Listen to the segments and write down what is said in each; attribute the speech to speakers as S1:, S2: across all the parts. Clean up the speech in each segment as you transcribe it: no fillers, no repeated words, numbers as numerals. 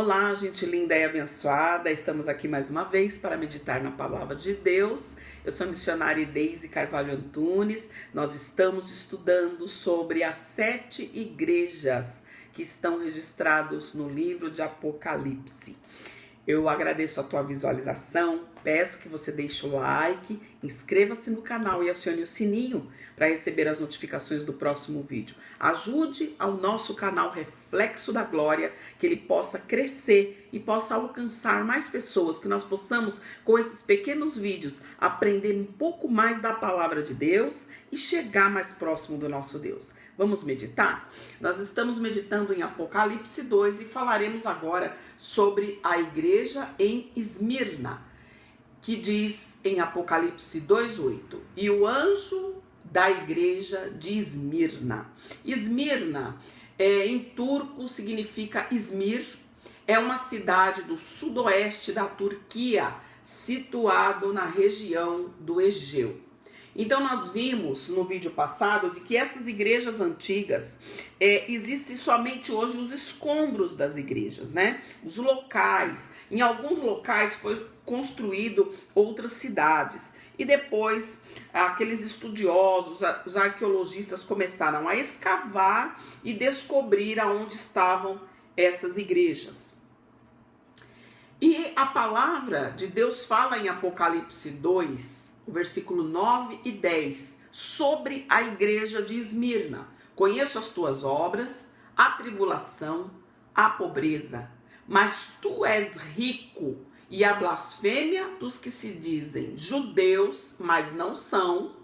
S1: Olá, gente linda e abençoada, estamos aqui mais uma vez para meditar na Palavra de Deus. Eu sou a missionária Deise Carvalho Antunes. Nós estamos estudando sobre as 7 igrejas que estão registradas no livro de Apocalipse. Eu agradeço a tua visualização, peço que você deixe o like, inscreva-se no canal e acione o sininho para receber as notificações do próximo vídeo. Ajude ao nosso canal Reflexo da Glória, que ele possa crescer e possa alcançar mais pessoas, que nós possamos, com esses pequenos vídeos, aprender um pouco mais da palavra de Deus e chegar mais próximo do nosso Deus. Vamos meditar? Nós estamos meditando em Apocalipse 2 e falaremos agora sobre a igreja em Esmirna, que diz em Apocalipse 2:8, e o anjo da igreja de Esmirna. Esmirna, em turco, significa Izmir, é uma cidade do sudoeste da Turquia, situado na região do Egeu. Então nós vimos no vídeo passado de que essas igrejas antigas, existem somente hoje os escombros das igrejas, né? Os locais. Em alguns locais foi construído outras cidades. E depois aqueles estudiosos, os arqueologistas começaram a escavar e descobrir aonde estavam essas igrejas. E a palavra de Deus fala em Apocalipse 2, versículo 9 e 10, sobre a igreja de Esmirna. Conheço as tuas obras, a tribulação, a pobreza, mas tu és rico, e a blasfêmia dos que se dizem judeus, mas não são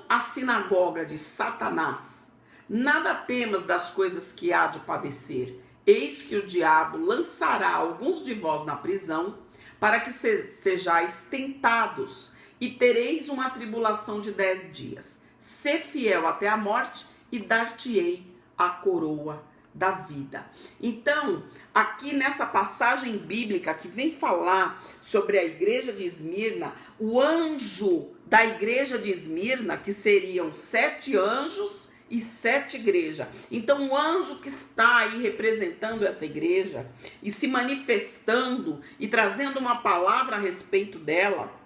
S1: a sinagoga de Satanás. Nada temas das coisas que há de padecer. Eis que o diabo lançará alguns de vós na prisão, para que sejais tentados, e tereis uma tribulação de 10 dias. Sê fiel até a morte, e dar-te-ei a coroa da vida. Então, aqui nessa passagem bíblica que vem falar sobre a igreja de Esmirna, o anjo da igreja de Esmirna, que seriam 7 anjos e 7 igrejas. Então o anjo que está aí representando essa igreja e se manifestando e trazendo uma palavra a respeito dela,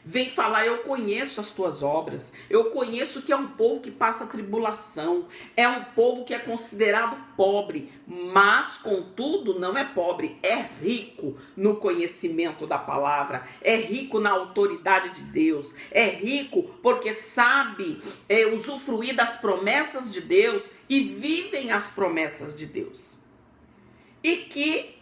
S1: vem falar: eu conheço as tuas obras, eu conheço que é um povo que passa tribulação, é um povo que é considerado pobre, mas contudo não é pobre, é rico no conhecimento da palavra, é rico na autoridade de Deus, é rico porque sabe usufruir das promessas de Deus e vivem as promessas de Deus. E que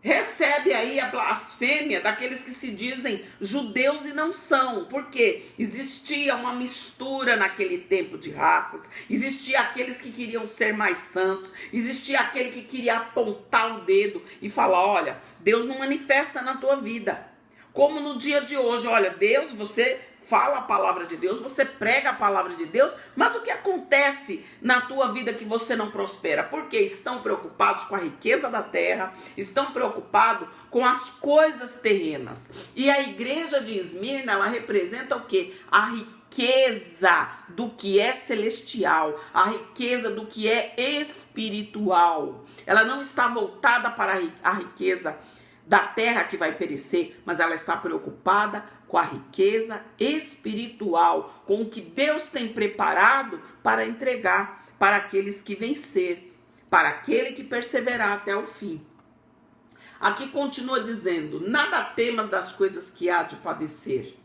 S1: recebe aí a blasfêmia daqueles que se dizem judeus e não são, porque existia uma mistura naquele tempo de raças, existia aqueles que queriam ser mais santos, existia aquele que queria apontar o dedo e falar: olha, Deus não manifesta na tua vida, como no dia de hoje. Olha, Deus, você fala a palavra de Deus, você prega a palavra de Deus, mas o que acontece na tua vida que você não prospera? Porque estão preocupados com a riqueza da terra, estão preocupados com as coisas terrenas. E a igreja de Esmirna, ela representa o quê? A riqueza do que é celestial, a riqueza do que é espiritual. Ela não está voltada para a riqueza da terra que vai perecer, mas ela está preocupada com a riqueza espiritual, com o que Deus tem preparado para entregar para aqueles que vencer, para aquele que perseverar até o fim. Aqui continua dizendo: nada temas das coisas que há de padecer,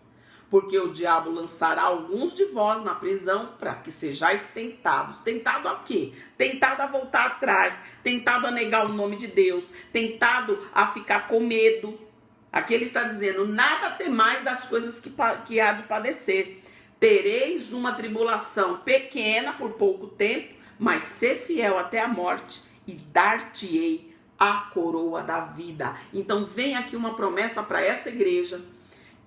S1: porque o diabo lançará alguns de vós na prisão para que sejais tentados. Tentado a quê? Tentado a voltar atrás, tentado a negar o nome de Deus, tentado a ficar com medo. Aqui ele está dizendo: nada temais das coisas que há de padecer. Tereis uma tribulação pequena por pouco tempo, mas ser fiel até a morte, e dar-te-ei a coroa da vida. Então vem aqui uma promessa para essa igreja,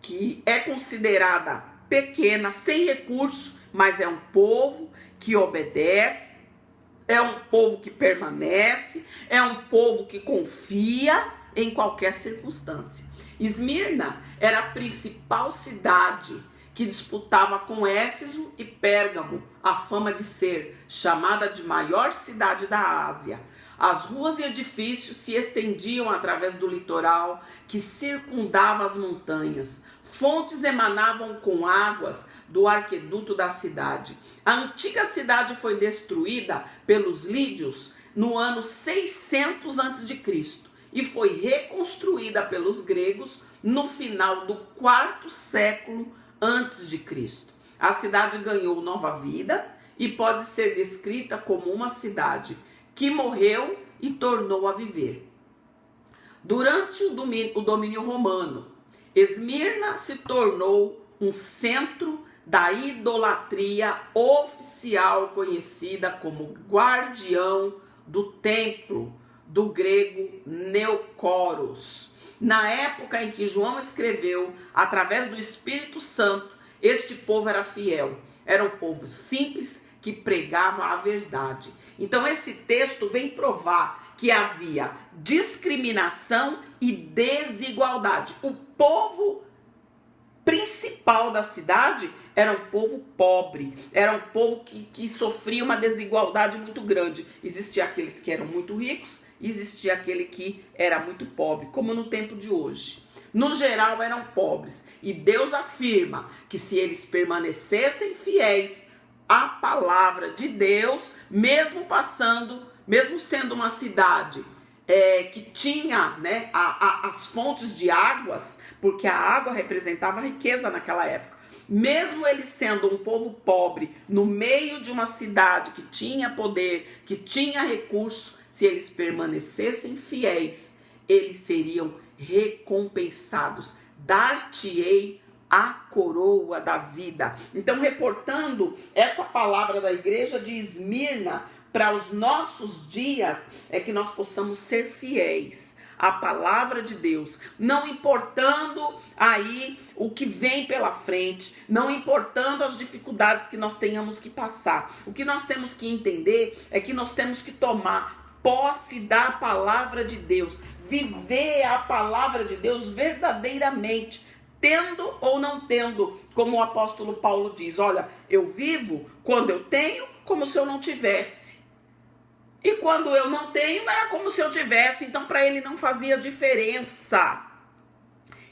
S1: que é considerada pequena, sem recurso, mas é um povo que obedece, é um povo que permanece, é um povo que confia em qualquer circunstância. Esmirna era a principal cidade que disputava com Éfeso e Pérgamo a fama de ser chamada de maior cidade da Ásia. As ruas e edifícios se estendiam através do litoral que circundava as montanhas. Fontes emanavam com águas do aqueduto da cidade. A antiga cidade foi destruída pelos lídios no ano 600 a.C. e foi reconstruída pelos gregos no final do 4º século a.C. A cidade ganhou nova vida e pode ser descrita como uma cidade que morreu e tornou a viver. Durante o domínio romano, Esmirna se tornou um centro da idolatria oficial, conhecida como guardião do templo, do grego Neocoros. Na época em que João escreveu, através do Espírito Santo, este povo era fiel. Era um povo simples que pregava a verdade. Então esse texto vem provar que havia discriminação e desigualdade. O povo principal da cidade era um povo pobre, era um povo que sofria uma desigualdade muito grande. Existia aqueles que eram muito ricos e existia aquele que era muito pobre, como no tempo de hoje. No geral eram pobres, e Deus afirma que se eles permanecessem fiéis à palavra de Deus, mesmo sendo uma cidade que tinha, né, as fontes de águas, porque a água representava a riqueza naquela época. Mesmo eles sendo um povo pobre, no meio de uma cidade que tinha poder, que tinha recurso, se eles permanecessem fiéis, eles seriam recompensados. Dar-te-ei a coroa da vida. Então, reportando essa palavra da igreja de Esmirna para os nossos dias, é que nós possamos ser fiéis à palavra de Deus, não importando aí o que vem pela frente, não importando as dificuldades que nós tenhamos que passar. O que nós temos que entender é que nós temos que tomar posse da palavra de Deus, viver a palavra de Deus verdadeiramente, tendo ou não tendo, como o apóstolo Paulo diz, olha, eu vivo quando eu tenho como se eu não tivesse. E quando eu não tenho, era como se eu tivesse. Então, para ele não fazia diferença.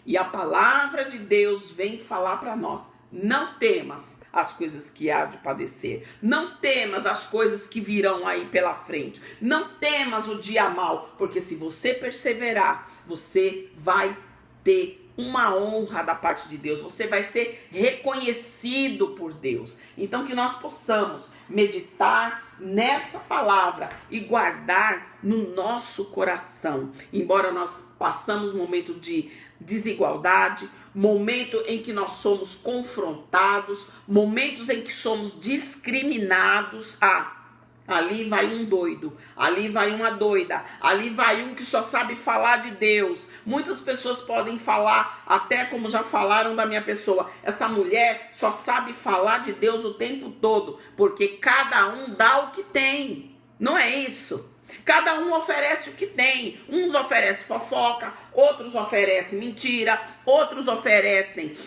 S1: E a palavra de Deus vem falar para nós: não temas as coisas que há de padecer. Não temas as coisas que virão aí pela frente. Não temas o dia mau, porque se você perseverar, você vai ter uma honra da parte de Deus, você vai ser reconhecido por Deus. Então que nós possamos meditar nessa palavra e guardar no nosso coração. Embora nós passamos um momento de desigualdade, momento em que nós somos confrontados, momentos em que somos discriminados, ali vai um doido, ali vai uma doida, ali vai um que só sabe falar de Deus. Muitas pessoas podem falar, até como já falaram da minha pessoa, essa mulher só sabe falar de Deus o tempo todo, porque cada um dá o que tem, não é isso? Cada um oferece o que tem. Uns oferecem fofoca, outros oferecem mentira, outros oferecem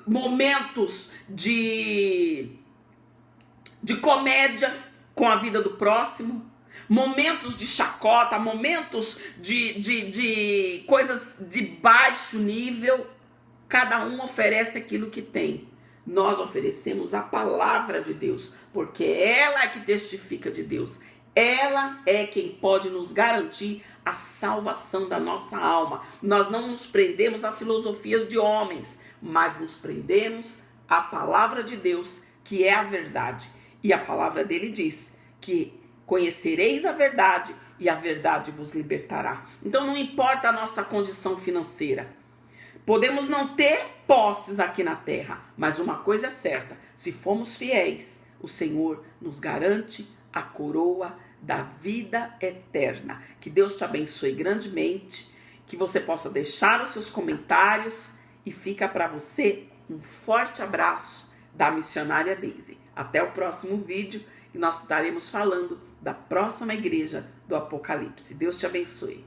S1: momentos de comédia com a vida do próximo, momentos de chacota, momentos de coisas de baixo nível. Cada um oferece aquilo que tem. Nós oferecemos a palavra de Deus, porque ela é que testifica de Deus. Ela é quem pode nos garantir a salvação da nossa alma. Nós não nos prendemos a filosofias de homens, mas nos prendemos à palavra de Deus, que é a verdade. E a palavra dele diz que conhecereis a verdade e a verdade vos libertará. Então não importa a nossa condição financeira. Podemos não ter posses aqui na terra, mas uma coisa é certa: se formos fiéis, o Senhor nos garante a coroa da vida eterna. Que Deus te abençoe grandemente, que você possa deixar os seus comentários e fica para você um forte abraço da missionária Daisy. Até o próximo vídeo e nós estaremos falando da próxima igreja do Apocalipse. Deus te abençoe.